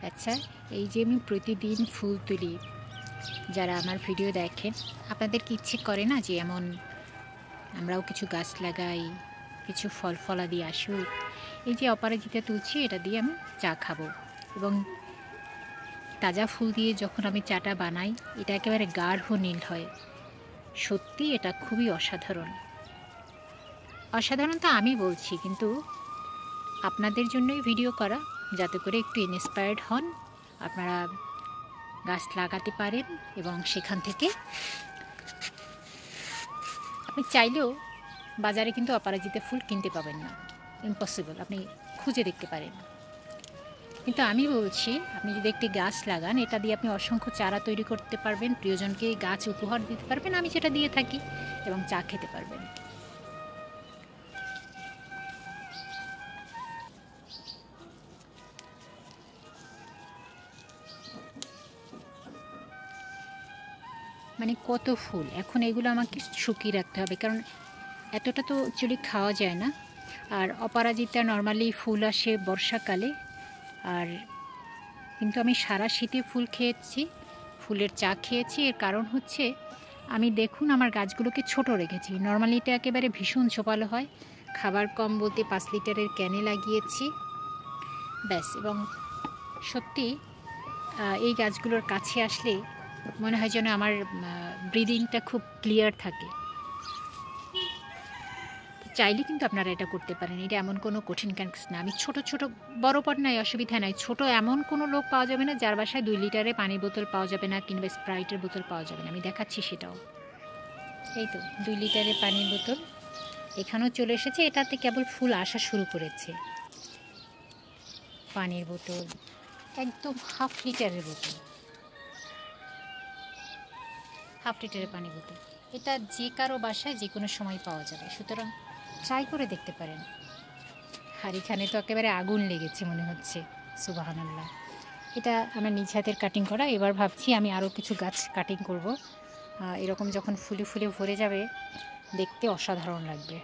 আচ্ছা, এই যে আমি প্রতিদিন ফুল তুলি, যারা আমার ভিডিও দেখেন, আপনাদের কি ইচ্ছে করে না যে এমন আমরাও কিছু গাছ লাগাই, কিছু ফল ফলাদি আসুক? এই যে অপরাজিতা তুলছি, এটা দিয়ে আমি চা খাবো, এবং তাজা ফুল দিয়ে যখন আমি চাটা বানাই, এটা একেবারে গাঢ় নীল হয়। সত্যি এটা খুবই অসাধারণ। অসাধারণ তো আমি বলছি, কিন্তু আপনাদের জন্যই ভিডিও করা, যাতে করে একটু ইন্সপায়ার্ড হন, আপনারা গাছ লাগাতে পারেন, এবং সেখান থেকে আপনি চাইলেও বাজারে কিন্তু অপরাজিতা ফুল কিনতে পাবেন না, ইম্পসিবল, আপনি খুঁজে দেখতে পারেন। কিন্তু আমি বলছি, আপনি যদি একটি গাছ লাগান, এটা দিয়ে আপনি অসংখ্য চারা তৈরি করতে পারবেন, প্রিয়জনকে গাছ উপহার দিতে পারবেন, আমি যেটা দিয়ে থাকি, এবং চা খেতে পারবেন। মানে কত ফুল! এখন এগুলো আমাকে শুকিয়ে রাখতে হবে, কারণ এতটা তো অ্যাকচুয়ালি খাওয়া যায় না। আর অপরাজিতা নর্মালি ফুল আসে বর্ষাকালে, আর কিন্তু আমি সারা শীতে ফুল খেয়েছি, ফুলের চা খেয়েছি। এর কারণ হচ্ছে, আমি দেখুন আমার গাছগুলোকে ছোট রেখেছি। নর্মালি এটা একেবারে ভীষণ ঝোপালো হয়, খাবার কম বলতে 5 লিটারের ক্যানে লাগিয়েছি ব্যাস। এবং সত্যি এই গাছগুলোর কাছে আসলে মনে হয় যেন আমার ব্রিদিংটা খুব ক্লিয়ার থাকে। চাইলে কিন্তু আপনারা এটা করতে পারেন, এটা এমন কোনো কঠিন কাজ না। আমি ছোট ছোট, বড় পট নাই, অসুবিধা নাই, ছোট এমন কোনো লোক পাওয়া যাবে না যার বাসায় 2 লিটারের পানির বোতল পাওয়া যাবে না, কিংবা স্প্রাইটের বোতল পাওয়া যাবে না। আমি দেখাচ্ছি সেটাও। এই তো 2 লিটারের পানির বোতল এখানেও চলে এসেছে, এটাতে কেবল ফুল আসা শুরু করেছে। পানির বোতল একদম হাফ লিটারের বোতল, হাফ লিটারের পানির বোতল, এটা যে কারো বাসায় যে কোনো সময় পাওয়া যাবে, সুতরাং ট্রাই করে দেখতে পারেন। আর এখানে তো একেবারে আগুন লেগেছে মনে হচ্ছে, সুবহানাল্লাহ। এটা আমার নিজ হাতের কাটিং করা। এবার ভাবছি আমি আরও কিছু গাছ কাটিং করব, এরকম যখন ফুলে ফুলে ভরে যাবে, দেখতে অসাধারণ লাগবে।